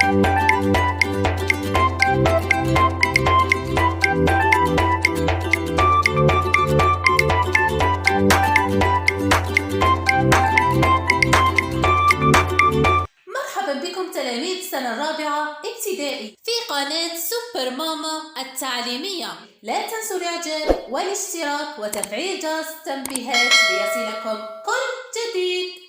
مرحبا بكم تلاميذ السنة الرابعة ابتدائي في قناة سوبر ماما التعليمية. لا تنسوا الإعجاب والاشتراك وتفعيل جرس التنبيهات ليصلكم كل جديد.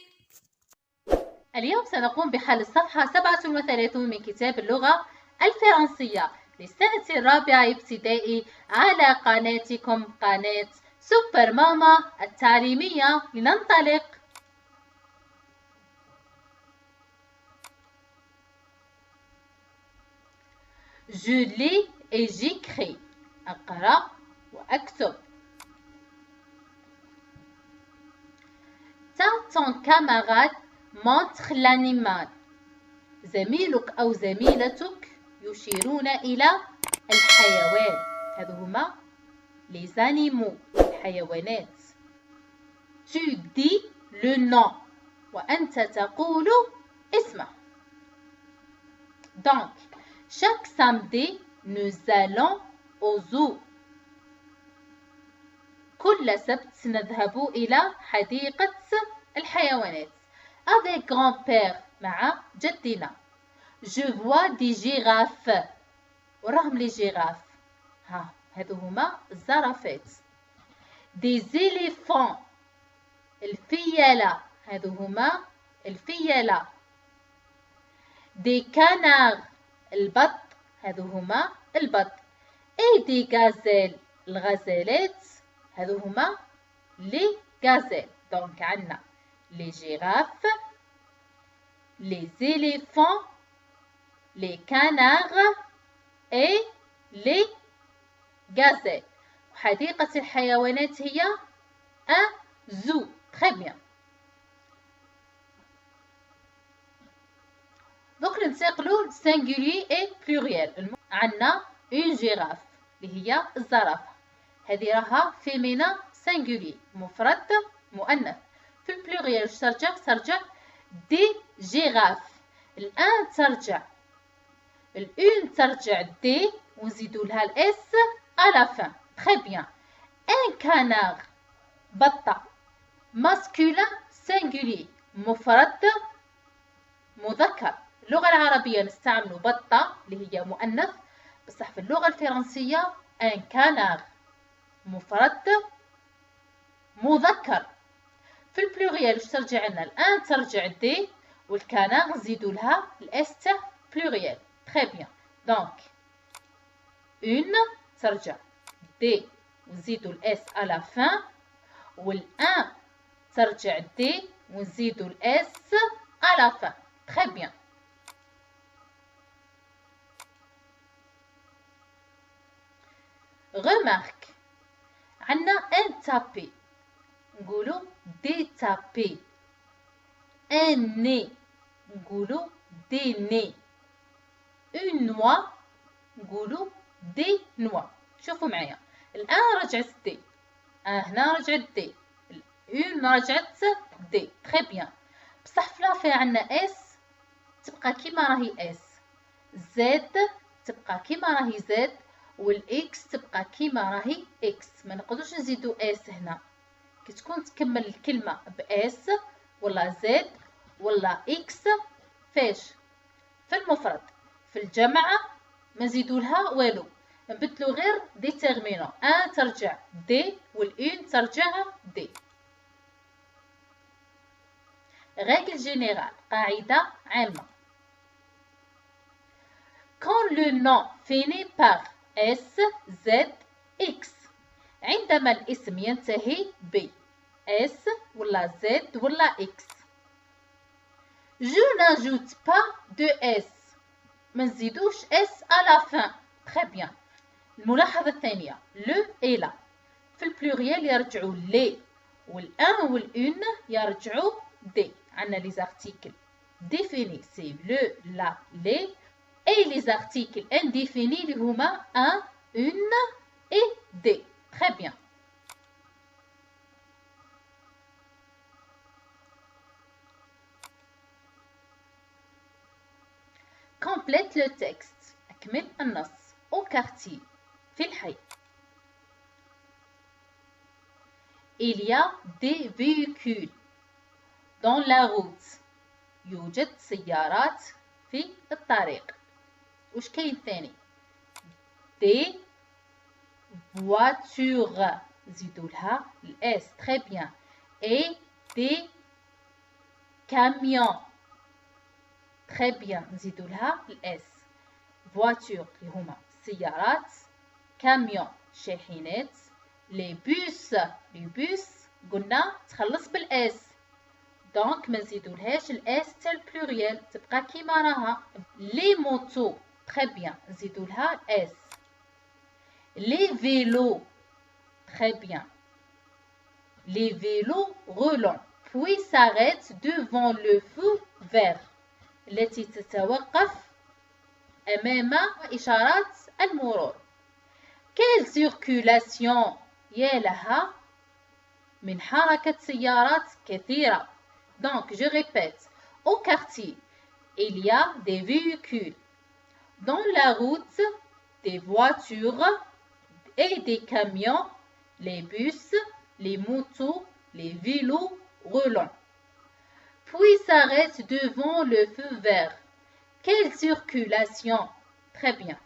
اليوم سنقوم بحل الصفحة 37 من كتاب اللغة الفرنسية للسنة الرابعة ابتدائي على قناتكم قناة سوبر ماما التعليمية. لننطلق. Je lis et j'écris. أقرأ وأكتب. Ton camarade montre l'animal. زميلك أو زميلتك يشيرون إلى الحيوان. هذو هما les animaux الحيوانات. Tu dis le nom وأنت تقول اسمه. Donc, chaque samedi, nous allons au zoo. كل سبت نذهب إلى حديقة الحيوانات. Avec grand-père مع جدنا. Je vois des girafes. وراهم لي جيراف. هذو هما الزرافات. Des éléphants. الفيلة. هذو هما الفيلة. Des canards. البط. هذو هما البط. Et des gazelles. الغزالات. هذو هما les gazelles. Donc عندنا les girafes, les éléphants, les canards et les gazelles. حديقة الحيوانات هي un zoo. Très bien. دوك ننتقلوا singulier et pluriel. عندنا une girafe اللي هي الزرافة. هذه راها féminin singulier مفرد مؤنث. في البلوريال واش ترجع دي جيراف. الان ترجع الأون ترجع دي ونزيدوا لها الاس على فان. تري بيان. ان كانار بطة ماسكولين سينغولي مفرد مذكر. اللغة العربية نستعمل بطة اللي هي مؤنث، بصح في اللغة الفرنسية ان كانار مفرد مذكر. في البلوريال واش ترجع لنا الان ترجع دي والكانار نزيدوا لها الاس تاع بلوريال. تري بيان. دونك اون ترجع دي ونزيدوا الاس على فان، والان ترجع دي ونزيدوا الاس على فان. تري بيان. remarque عندنا ان تابي نقولوا دي تابي. ان ني نقولوا دي ني. اون نوا نقولوا دي نوا. شوفوا معايا الان رجعت دي، هنا رجعت دي، اون رجعت دي. تري بيان. بصح في لافي عندنا اس تبقى كيما راهي اس، زد تبقى كيما راهي زد، والاكس تبقى كيما راهي اكس. ما نقدرش نزيدو اس هنا. كي تكون تكمل الكلمة باس ولا زد ولا اكس فاش في المفرد. في الجمع ما نزيدو لها والو، نبدلو غير ديتيرمينون. ان ترجع دي والاون ترجع دي. ريغل جينيرال قاعدة عامة. quand le nom finit par S, Z, X. عندما الاسم ينتهي ب S ولا Z ولا X. Je n'ajoute pas de S. ما نزيدوش S à la fin. Très bien. الملاحظة الثانية le et la. في البلوريال يرجعوا les، والان والune يرجعوا des. عندنا les articles définis c'est le, la, les. Et les articles indéfinis اللي هما un, une et des. Très bien. Quand complète le texte. أكمل النص. Au quartier. في الحي. Il y a des véhicules dans la route. يوجد سيارات في الطريق. وش كاين ثاني؟ Des voitures. نزيدوا لها الاس. Très bien. Et des camions. Très bien. نزيدوا لها الاس. voiture اللي هما سيارات. camion شاحنات. les bus قلنا تخلص بالاس. دونك ما نزيدولهاش الاس تاع البلوريال تبقى كيما راها. لي موتو. تري بيان نزيدولها الاس. لي فيلو. تري بيان. لي فيلو غولون puis s'arrête devant le feu vert التي تتوقف أمام إشارات المرور. quelle circulation يا لها من حركة سيارات كثيرة. Donc, je répète, au quartier, il y a des véhicules. Dans la route, des voitures et des camions, les bus, les motos, les vélos roulants. Puis s'arrête devant le feu vert. Quelle circulation! Très bien.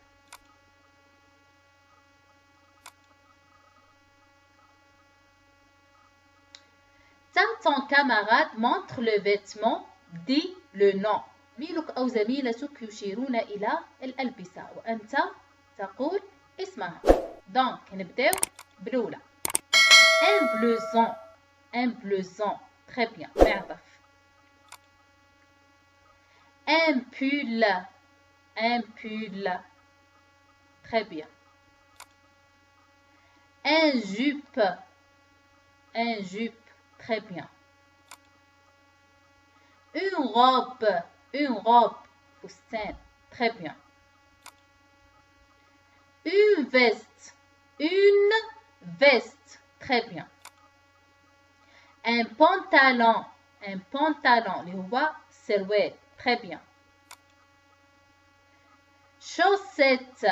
Ton camarade montre le vêtement, dit le nom. زميلك أو زميلتك يشيرون إلى الألبسة وأنت تقول اسمها. دونك نبداو بالأولى. un blouson. Très bien. معطف. un pull. Très bien. un jupe. Très bien. Une robe. فستان. Très bien. Une veste. Très bien. Un pantalon. اللي هو سروال. Très bien. chaussettes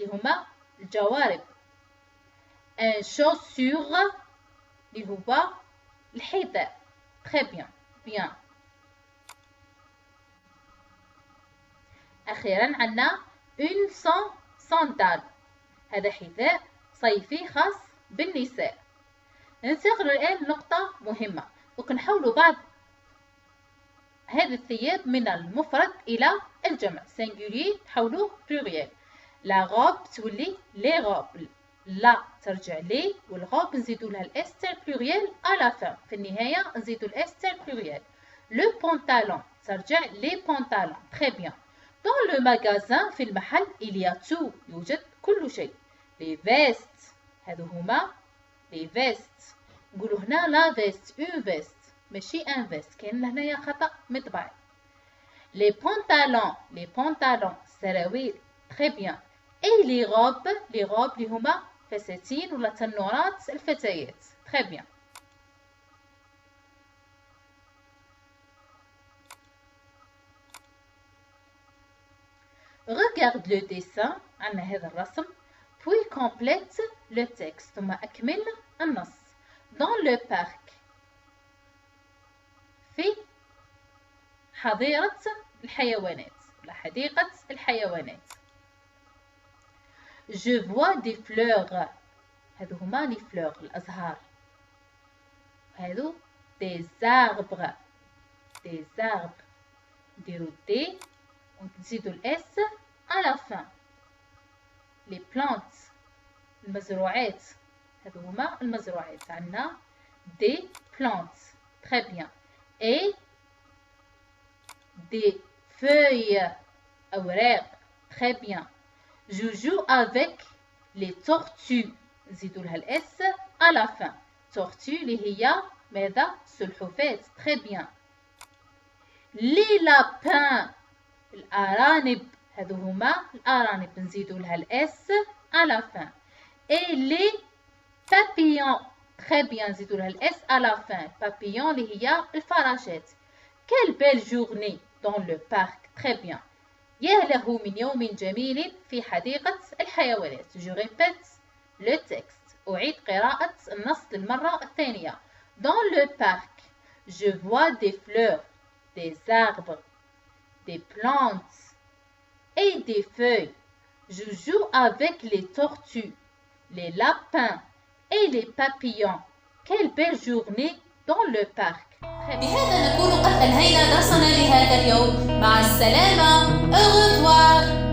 اللي هما الجوارب. Un chaussure اللي هو الحذاء. Très bien. أخيرا عندنا une sandale. هذا حذاء صيفي خاص بالنساء. ننتقل الآن لنقطة مهمة. وكنحولوا بعض هذه الثياب من المفرد إلى الجمع. singulier تحولوه pluriel. la robe تولي les robes. لا ترجع لي والغوب نزيدوا لها الاس تاع البلوريال على فان. في النهايه نزيدوا الاس تاع البلوريال. لو بونطالون ترجع لي بونطالون. تري بيان. دون لو ماغازان في المحل il y a tout يوجد كل شيء. لي فيست هادو هما لي فيست. نقولوا هنا لا فيست اون فيست ماشي ان فيست. كاين هنايا خطا مطبعي. لي بونطالون سراويل. تري بيان. اي لي غوب اللي هما فساتين ولا تنورات الفتيات. Très bien. Regarde le dessin. عندنا هذا الرسم. Puis complète le texte. ثم أكمل النص. Dans le parc. في حظيرة الحيوانات ولا حديقة الحيوانات. Je vois des fleurs. هذو هما les fleurs الأزهار. هذو des arbres. نديرو دي ونزيدو الاس à la fin. les plantes المزروعات. هذو هما المزروعات. عندنا des plantes. Très bien. et des feuilles أوراق. Très bien. Je joue avec les tortues. نزيدو لها الاس à la fin. tortue اللي هي ماذا؟ سلحفاة. Très bien. les lapins الأرانب. هذو هما الأرانب نزيدو لها الاس à la fin. et les papillons. Très bien. نزيدو لها الاس à la fin. papillons اللي هي الفراشات. quelle belle journée dans le parc. Très bien. يا له من يوم جميل في حديقة الحيوانات. Je répète le texte. أعيد قراءة النص للمرة الثانية. Dans le parc, je vois des fleurs, des arbres, des plantes et des feuilles. Je joue avec les tortues, les lapins et les papillons. Quelle belle journée dans le parc. بهذا نكون قد أنهينا درسنا لهذا اليوم. مع السلامة. Au revoir.